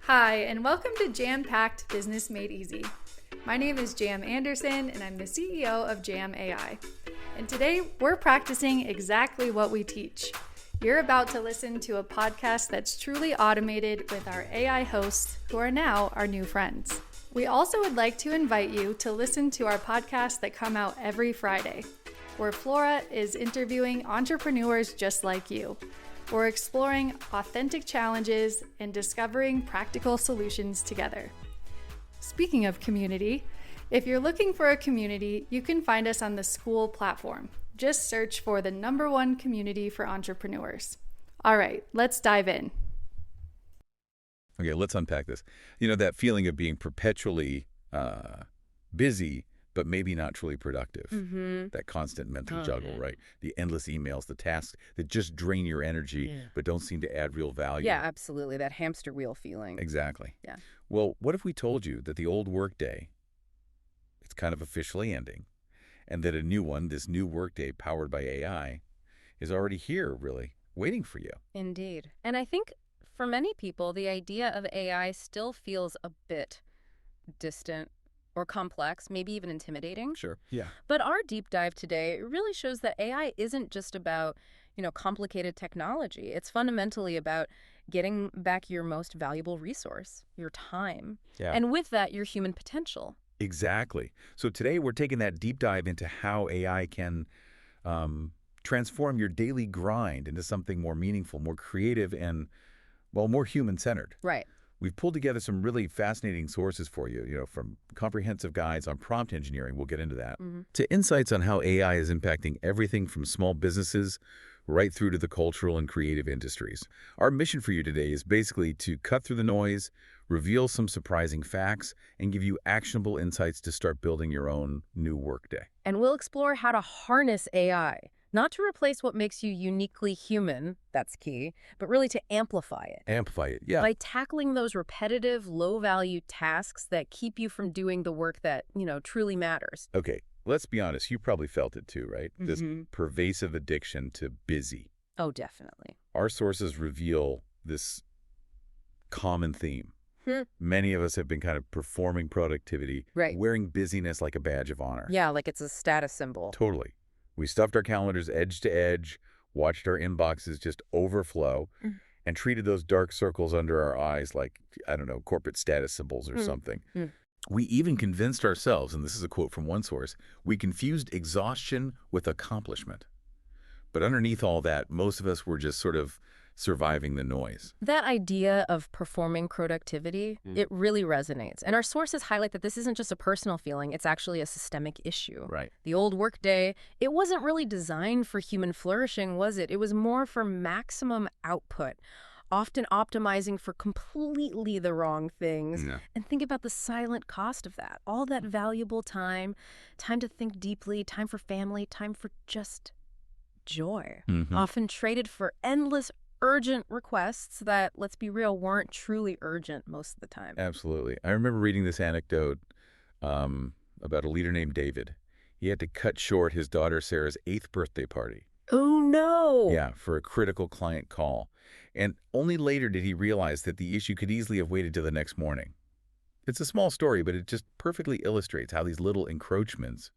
Hi, and welcome to Jam-Packed Business Made Easy. My name is Jam Anderson, and I'm the CEO of Jam AI. And today, we're practicing exactly what we teach. You're about to listen to a podcast that's truly automated with our AI hosts, who are now our new friends. We also would like to invite you to listen to our podcasts that come out every Friday, where Flora is interviewing entrepreneurs just like you. We're exploring authentic challenges and discovering practical solutions together. Speaking of community, if you're looking for a community, you can find us on the School platform. Just search for the #1 community for entrepreneurs. All right, let's dive in. Okay, let's unpack this. You know, that feeling of being perpetually busy, but maybe not truly productive. That constant mental juggle, right? The endless emails, the tasks that just drain your energy, but don't seem to add real value. Yeah, absolutely. That hamster wheel feeling. Exactly. Yeah. Well, what if we told you that the old workday, it's kind of officially ending, and that a new one, this new workday powered by AI, is already here, really, waiting for you? Indeed. And I think for many people, the idea of AI still feels a bit distant or complex, maybe even intimidating. Sure. Yeah. But our deep dive today really shows that AI isn't just about, complicated technology. It's fundamentally about getting back your most valuable resource, your time. Yeah. And with that, your human potential. Exactly. So today we're taking that deep dive into how AI can transform your daily grind into something more meaningful, more creative, and, well, more human-centered. Right. We've pulled together some really fascinating sources for you, from comprehensive guides on prompt engineering, we'll get into that, to insights on how AI is impacting everything from small businesses right through to the cultural and creative industries. Our mission for you today is basically to cut through the noise, reveal some surprising facts, and give you actionable insights to start building your own new workday. And we'll explore how to harness AI, not to replace what makes you uniquely human, that's key, but really to amplify it. Amplify it, yeah. By tackling those repetitive, low-value tasks that keep you from doing the work that, truly matters. Okay, let's be honest. You probably felt it too, right? This pervasive addiction to busy. Oh, definitely. Our sources reveal this common theme. Many of us have been kind of performing productivity, Right. wearing busyness like a badge of honor. Yeah, like it's a status symbol. Totally. We stuffed our calendars edge to edge, watched our inboxes just overflow, and treated those dark circles under our eyes like, I don't know, corporate status symbols or something. We even convinced ourselves, and this is a quote from one source, we confused exhaustion with accomplishment. But underneath all that, most of us were just sort of surviving the noise. That idea of performing productivity, it really resonates. And our sources highlight that this isn't just a personal feeling, it's actually a systemic issue. Right. The old workday, it wasn't really designed for human flourishing, was it? It was more for maximum output, often optimizing for completely the wrong things. Yeah. And think about the silent cost of that. All that valuable time to think deeply, time for family, time for just joy, often traded for endless urgent requests that, let's be real, weren't truly urgent most of the time. Absolutely. I remember reading this anecdote about a leader named David. He had to cut short his daughter Sarah's 8th birthday party. Oh, no. Yeah, for a critical client call. And only later did he realize that the issue could easily have waited till the next morning. It's a small story, but it just perfectly illustrates how these little encroachments,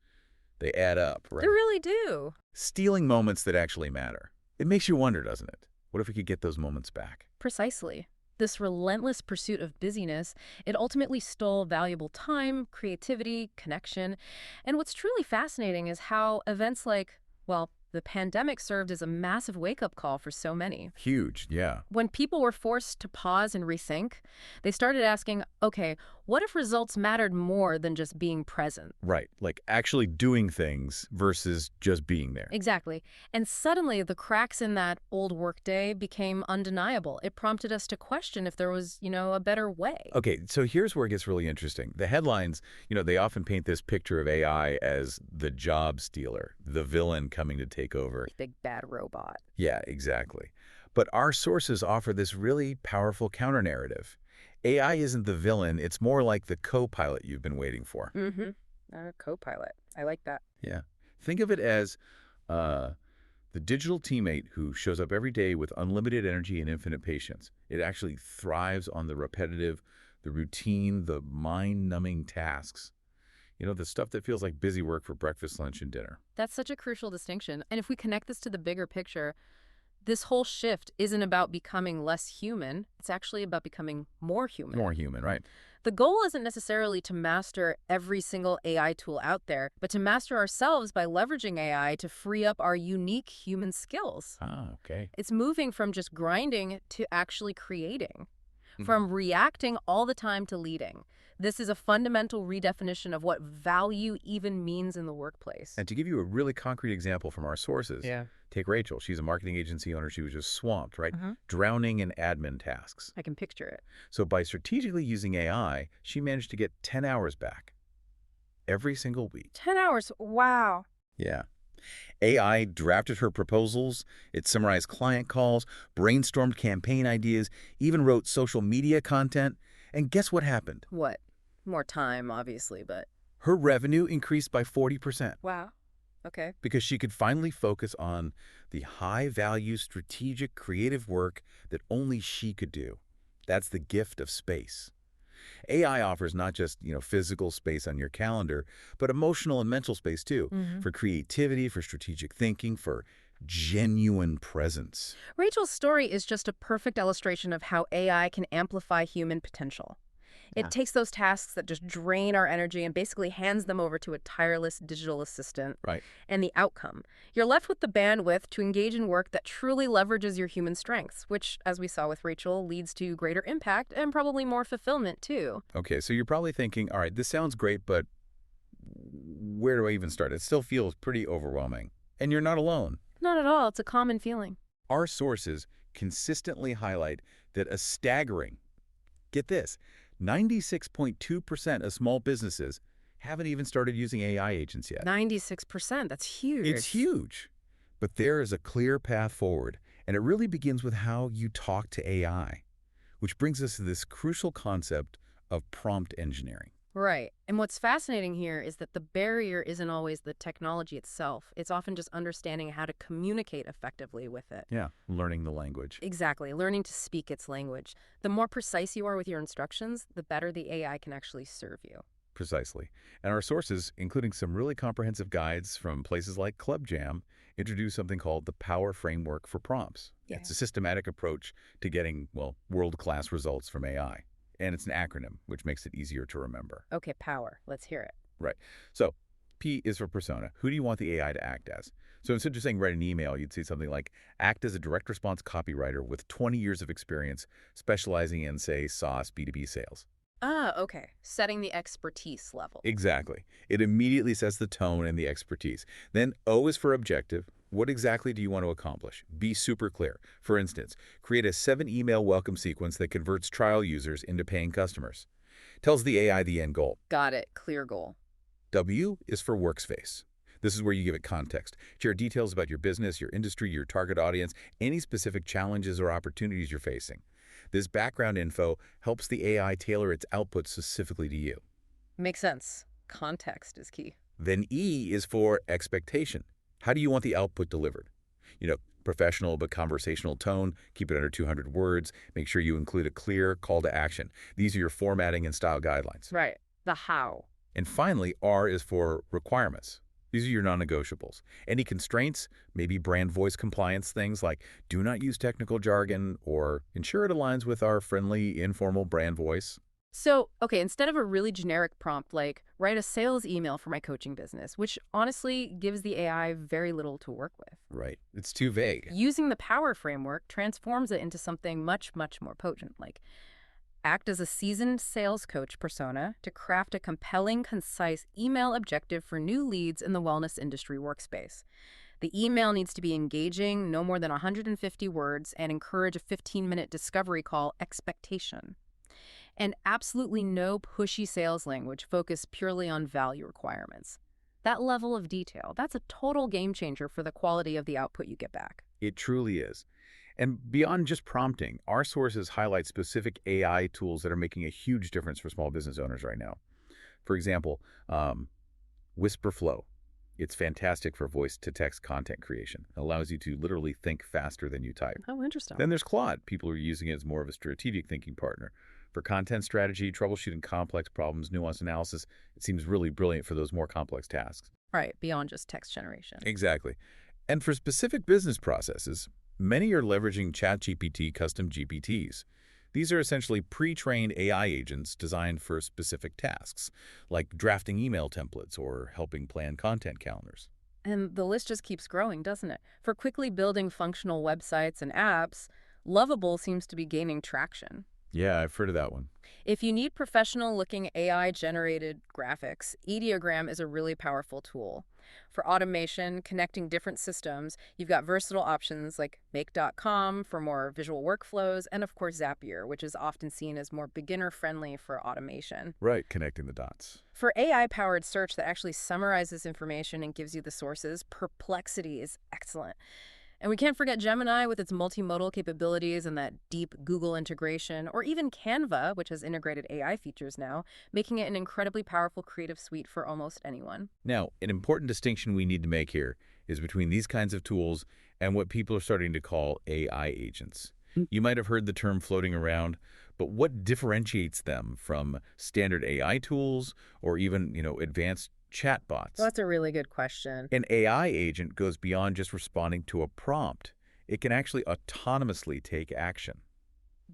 they add up, right? They really do. Stealing moments that actually matter. It makes you wonder, doesn't it? What if we could get those moments back? Precisely. This relentless pursuit of busyness, it ultimately stole valuable time, creativity, connection. And what's truly fascinating is how events like, the pandemic served as a massive wake-up call for so many. Huge, yeah. When people were forced to pause and rethink, they started asking, okay, what if results mattered more than just being present? Right, like actually doing things versus just being there. Exactly. And suddenly the cracks in that old workday became undeniable. It prompted us to question if there was, a better way. Okay, so here's where it gets really interesting. The headlines, they often paint this picture of AI as the job stealer, the villain coming to take over. Big bad robot. Yeah, exactly. But our sources offer this really powerful counter-narrative. AI isn't the villain, it's more like the co-pilot you've been waiting for. Co-pilot. I like that. Yeah. Think of it as The digital teammate who shows up every day with unlimited energy and infinite patience. It actually thrives on the repetitive, the routine, the mind-numbing tasks. The stuff that feels like busy work for breakfast, lunch, and dinner. That's such a crucial distinction. And if we connect this to the bigger picture, this whole shift isn't about becoming less human. It's actually about becoming more human. More human, right? The goal isn't necessarily to master every single AI tool out there, but to master ourselves by leveraging AI to free up our unique human skills. Ah, okay. It's moving from just grinding to actually creating, from reacting all the time to leading. This is a fundamental redefinition of what value even means in the workplace. And to give you a really concrete example from our sources, take Rachel. She's a marketing agency owner. She was just swamped, right? Drowning in admin tasks. I can picture it. So by strategically using AI, she managed to get 10 hours back every single week. 10 hours. Wow. Yeah. AI drafted her proposals, it summarized client calls, brainstormed campaign ideas, even wrote social media content. And guess what happened? What? More time, obviously, but... Her revenue increased by 40%. Wow. Okay. Because she could finally focus on the high-value, strategic, creative work that only she could do. That's the gift of space. AI offers not just, physical space on your calendar, but emotional and mental space too, for creativity, for strategic thinking, for genuine presence. Rachel's story is just a perfect illustration of how AI can amplify human potential. It takes those tasks that just drain our energy and basically hands them over to a tireless digital assistant. Right. And the outcome, you're left with the bandwidth to engage in work that truly leverages your human strengths, which, as we saw with Rachel, leads to greater impact and probably more fulfillment, too. Okay, so you're probably thinking, all right, this sounds great, but where do I even start? It still feels pretty overwhelming. And you're not alone. Not at all. It's a common feeling. Our sources consistently highlight that a staggering, get this, 96.2% of small businesses haven't even started using AI agents yet. 96%, that's huge. It's huge. But there is a clear path forward, and it really begins with how you talk to AI, which brings us to this crucial concept of prompt engineering. Right. And what's fascinating here is that the barrier isn't always the technology itself. It's often just understanding how to communicate effectively with it. Yeah, learning the language. Exactly. Learning to speak its language. The more precise you are with your instructions, the better the AI can actually serve you. Precisely. And our sources, including some really comprehensive guides from places like Club Jam, introduce something called the Power Framework for Prompts. Yeah. It's a systematic approach to getting, world-class results from AI. And it's an acronym, which makes it easier to remember. Okay, power. Let's hear it. Right. So P is for persona. Who do you want the AI to act as? So instead of saying write an email, you'd say something like act as a direct response copywriter with 20 years of experience specializing in, say, SaaS B2B sales. Ah, okay. Setting the expertise level. Exactly. It immediately sets the tone and the expertise. Then O is for objective. What exactly do you want to accomplish? Be super clear. For instance, create a 7-email welcome sequence that converts trial users into paying customers. Tells the AI the end goal. Got it. Clear goal. W is for workspace. This is where you give it context. Share details about your business, your industry, your target audience, any specific challenges or opportunities you're facing. This background info helps the AI tailor its output specifically to you. Makes sense. Context is key. Then E is for expectation. How do you want the output delivered? Professional but conversational tone, keep it under 200 words, make sure you include a clear call to action. These are your formatting and style guidelines. Right. The how. And finally, R is for requirements. These are your non-negotiables. Any constraints, maybe brand voice compliance things like do not use technical jargon or ensure it aligns with our friendly, informal brand voice. So, okay, instead of a really generic prompt like write a sales email for my coaching business, which honestly gives the AI very little to work with. Right. It's too vague. Using the power framework transforms it into something much, much more potent, like act as a seasoned sales coach persona to craft a compelling, concise email objective for new leads in the wellness industry workspace. The email needs to be engaging, no more than 150 words, and encourage a 15-minute discovery call expectation. And absolutely no pushy sales language focused purely on value requirements. That level of detail, that's a total game changer for the quality of the output you get back. It truly is. And beyond just prompting, our sources highlight specific AI tools that are making a huge difference for small business owners right now. For example, Whisper Flow. It's fantastic for voice-to-text content creation. It allows you to literally think faster than you type. Oh, interesting. Then there's Claude. People are using it as more of a strategic thinking partner. For content strategy, troubleshooting complex problems, nuanced analysis, it seems really brilliant for those more complex tasks. Right, beyond just text generation. Exactly. And for specific business processes, many are leveraging ChatGPT custom GPTs. These are essentially pre-trained AI agents designed for specific tasks, like drafting email templates or helping plan content calendars. And the list just keeps growing, doesn't it? For quickly building functional websites and apps, Lovable seems to be gaining traction. Yeah, I've heard of that one. If you need professional-looking AI-generated graphics, Ideogram is a really powerful tool. For automation, connecting different systems, you've got versatile options like Make.com for more visual workflows, and of course Zapier, which is often seen as more beginner-friendly for automation. Right, connecting the dots. For AI-powered search that actually summarizes information and gives you the sources, Perplexity is excellent. And we can't forget Gemini with its multimodal capabilities and that deep Google integration, or even Canva, which has integrated AI features now, making it an incredibly powerful creative suite for almost anyone. Now, an important distinction we need to make here is between these kinds of tools and what people are starting to call AI agents. You might have heard the term floating around, but what differentiates them from standard AI tools or even, advanced chatbots? Well, that's a really good question. An AI agent goes beyond just responding to a prompt. It can actually autonomously take action.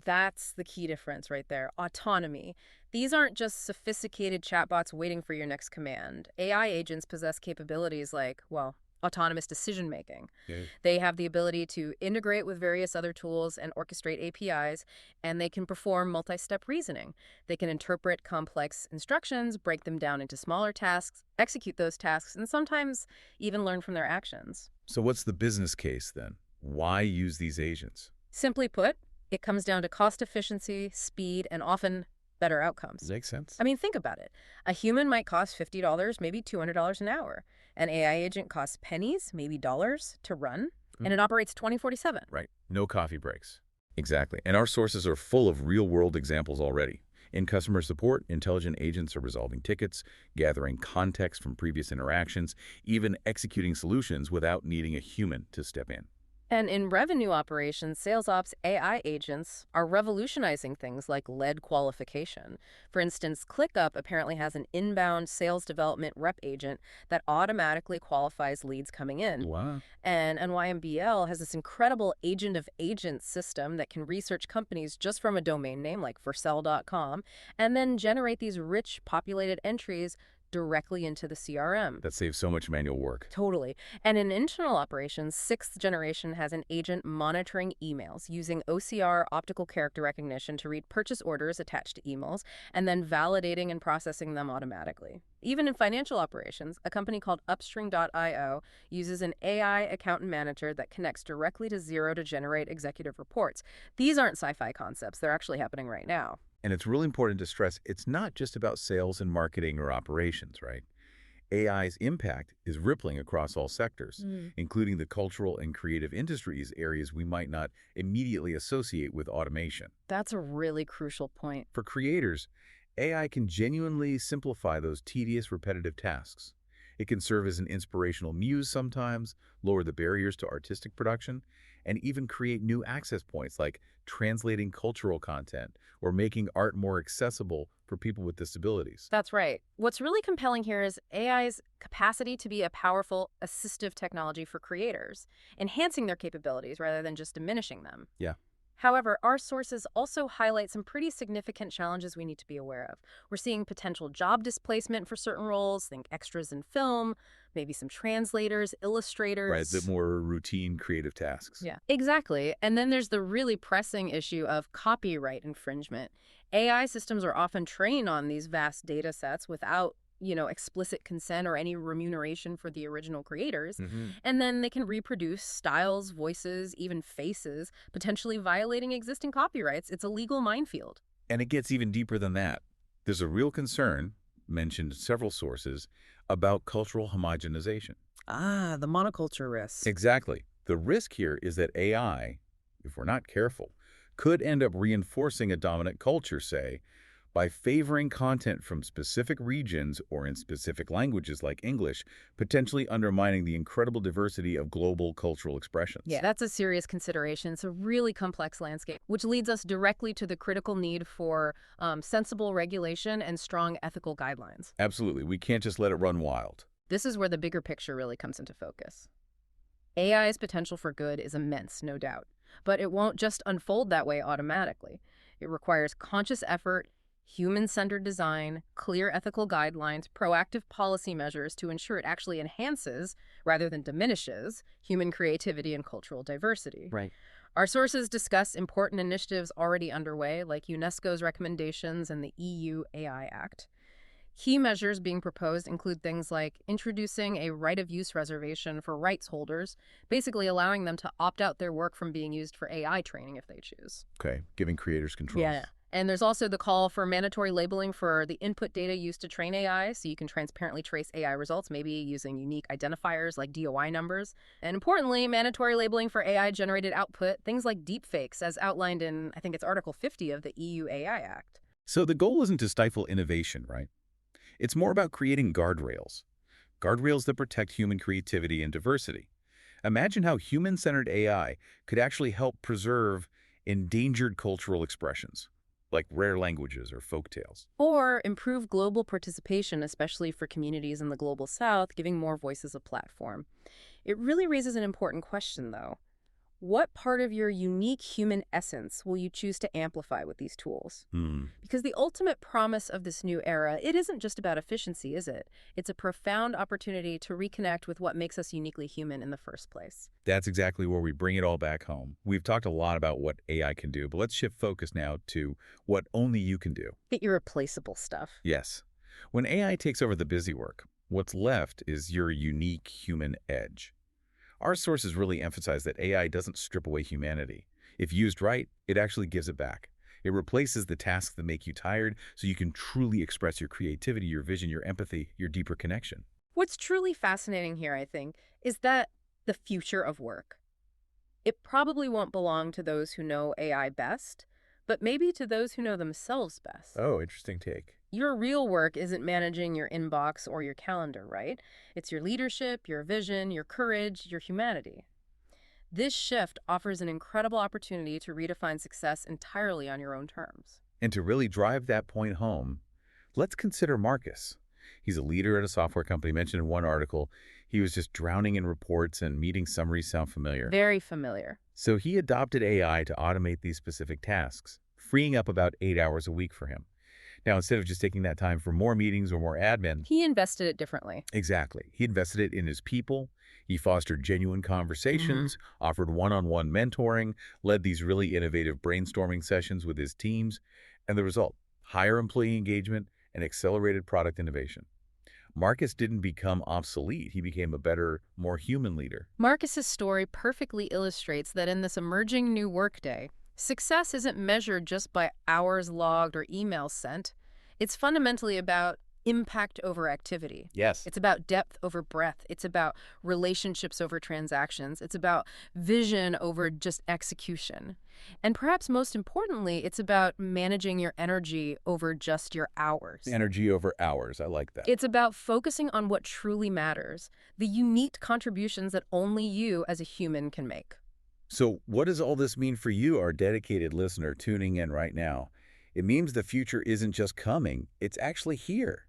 That's the key difference right there. Autonomy. These aren't just sophisticated chatbots waiting for your next command. AI agents possess capabilities like, well, autonomous decision-making. Yeah. They have the ability to integrate with various other tools and orchestrate APIs, and they can perform multi-step reasoning. They can interpret complex instructions, break them down into smaller tasks, execute those tasks, and sometimes even learn from their actions. So what's the business case then? Why use these agents? Simply put, it comes down to cost efficiency, speed, and often better outcomes. Makes sense. I mean, think about it. A human might cost $50, maybe $200 an hour. An AI agent costs pennies, maybe dollars, to run, and it operates 24/7. Right. No coffee breaks. Exactly. And our sources are full of real-world examples already. In customer support, intelligent agents are resolving tickets, gathering context from previous interactions, even executing solutions without needing a human to step in. And in revenue operations, sales ops AI agents are revolutionizing things like lead qualification. For instance, ClickUp apparently has an inbound sales development rep agent that automatically qualifies leads coming in. Wow. And NYMBL has this incredible agent of agents system that can research companies just from a domain name like forsell.com and then generate these rich populated entries directly into the CRM. That saves so much manual work. Totally. And in internal operations, 6th generation has an agent monitoring emails using OCR optical character recognition to read purchase orders attached to emails and then validating and processing them automatically. Even in financial operations, a company called Upstring.io uses an AI accountant manager that connects directly to Xero to generate executive reports. These aren't sci-fi concepts. They're actually happening right now. And it's really important to stress it's not just about sales and marketing or operations, right? AI's impact is rippling across all sectors, including the cultural and creative industries, areas we might not immediately associate with automation. That's a really crucial point. For creators, AI can genuinely simplify those tedious, repetitive tasks. It can serve as an inspirational muse sometimes, lower the barriers to artistic production, and even create new access points like translating cultural content or making art more accessible for people with disabilities. That's right. What's really compelling here is AI's capacity to be a powerful assistive technology for creators, enhancing their capabilities rather than just diminishing them. Yeah. However, our sources also highlight some pretty significant challenges we need to be aware of. We're seeing potential job displacement for certain roles, think extras in film, maybe some translators, illustrators. Right, the more routine creative tasks. Yeah, exactly. And then there's the really pressing issue of copyright infringement. AI systems are often trained on these vast data sets without explicit consent or any remuneration for the original creators. And then they can reproduce styles, voices, even faces, potentially violating existing copyrights. It's a legal minefield. And it gets even deeper than that. There's a real concern, mentioned in several sources, about cultural homogenization. Ah, the monoculture risk. Exactly. The risk here is that AI, if we're not careful, could end up reinforcing a dominant culture, say, by favoring content from specific regions or in specific languages like English, potentially undermining the incredible diversity of global cultural expressions. Yeah, that's a serious consideration. It's a really complex landscape, which leads us directly to the critical need for sensible regulation and strong ethical guidelines. Absolutely. We can't just let it run wild. This is where the bigger picture really comes into focus. AI's potential for good is immense, no doubt, but it won't just unfold that way automatically. It requires conscious effort, human-centered design, clear ethical guidelines, proactive policy measures to ensure it actually enhances, rather than diminishes, human creativity and cultural diversity. Right. Our sources discuss important initiatives already underway, like UNESCO's recommendations and the EU AI Act. Key measures being proposed include things like introducing a right-of-use reservation for rights holders, basically allowing them to opt out their work from being used for AI training if they choose. Okay, giving creators control. Yeah. And there's also the call for mandatory labeling for the input data used to train AI, so you can transparently trace AI results, maybe using unique identifiers like DOI numbers. And importantly, mandatory labeling for AI-generated output, things like deepfakes, as outlined in, I think it's Article 50 of the EU AI Act. So the goal isn't to stifle innovation, right? It's more about creating guardrails. Guardrails that protect human creativity and diversity. Imagine how human-centered AI could actually help preserve endangered cultural expressions, like rare languages or folktales. Or improve global participation, especially for communities in the Global South, giving more voices a platform. It really raises an important question, though. What part of your unique human essence will you choose to amplify with these tools? Because the ultimate promise of this new era, it isn't just about efficiency, is it? It's a profound opportunity to reconnect with what makes us uniquely human in the first place. That's exactly where we bring it all back home. We've talked a lot about what AI can do, but let's shift focus now to what only you can do. The irreplaceable stuff. Yes. When AI takes over the busy work, what's left is your unique human edge. Our sources really emphasize that AI doesn't strip away humanity. If used right, it actually gives it back. It replaces the tasks that make you tired so you can truly express your creativity, your vision, your empathy, your deeper connection. What's truly fascinating here, I think, is that the future of work. It probably won't belong to those who know AI best, but maybe to those who know themselves best. Oh, interesting take. Your real work isn't managing your inbox or your calendar, right? It's your leadership, your vision, your courage, your humanity. This shift offers an incredible opportunity to redefine success entirely on your own terms. And to really drive that point home, let's consider Marcus. He's a leader at a software company. Mentioned in one article, he was just drowning in reports and meeting summaries sound familiar. Very familiar. So he adopted AI to automate these specific tasks, freeing up about 8 hours a week for him. Now, instead of just taking that time for more meetings or more admin, He invested it differently. exactly. He invested it in his people. He fostered genuine conversations, offered one-on-one mentoring, led these really innovative brainstorming sessions with his teams, and the result, higher employee engagement and accelerated product innovation. Marcus didn't become obsolete. He became a better, more human leader. Marcus's story perfectly illustrates that in this emerging new workday, success isn't measured just by hours logged or emails sent. It's fundamentally about impact over activity. Yes. It's about depth over breadth. It's about relationships over transactions. It's about vision over just execution. And perhaps most importantly, it's about managing your energy over just your hours. Energy over hours. I like that. It's about focusing on what truly matters, the unique contributions that only you as a human can make. So what does all this mean for you, our dedicated listener tuning in right now? It means the future isn't just coming, it's actually here.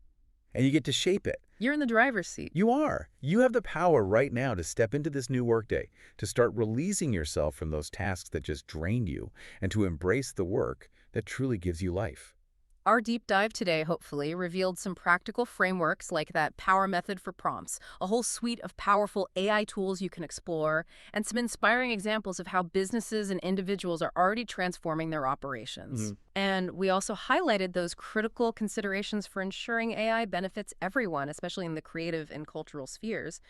And you get to shape it. You're in the driver's seat. You are. You have the power right now to step into this new workday, to start releasing yourself from those tasks that just drain you, and to embrace the work that truly gives you life. Our deep dive today, hopefully, revealed some practical frameworks like that power method for prompts, a whole suite of powerful AI tools you can explore, and some inspiring examples of how businesses and individuals are already transforming their operations. And we also highlighted those critical considerations for ensuring AI benefits everyone, especially in the creative and cultural spheres.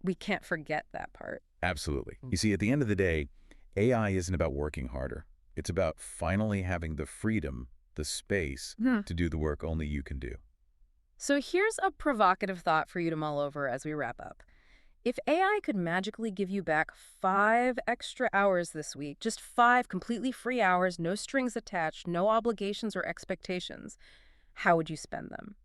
We can't forget that part. Absolutely. You see, at the end of the day, AI isn't about working harder. It's about finally having the freedom, the space to do the work only you can do. So here's a provocative thought for you to mull over as we wrap up. If AI could magically give you back 5 extra hours this week, just 5 completely free hours, no strings attached, no obligations or expectations, how would you spend them?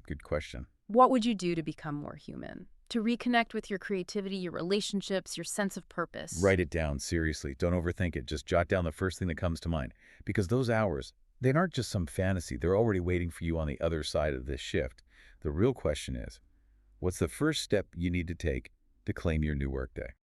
Good question. What would you do to become more human? To reconnect with your creativity, your relationships, your sense of purpose? Write it down, seriously. Don't overthink it. Just jot down the first thing that comes to mind. Because those hours, they aren't just some fantasy. They're already waiting for you on the other side of this shift. The real question is, what's the first step you need to take to claim your new workday?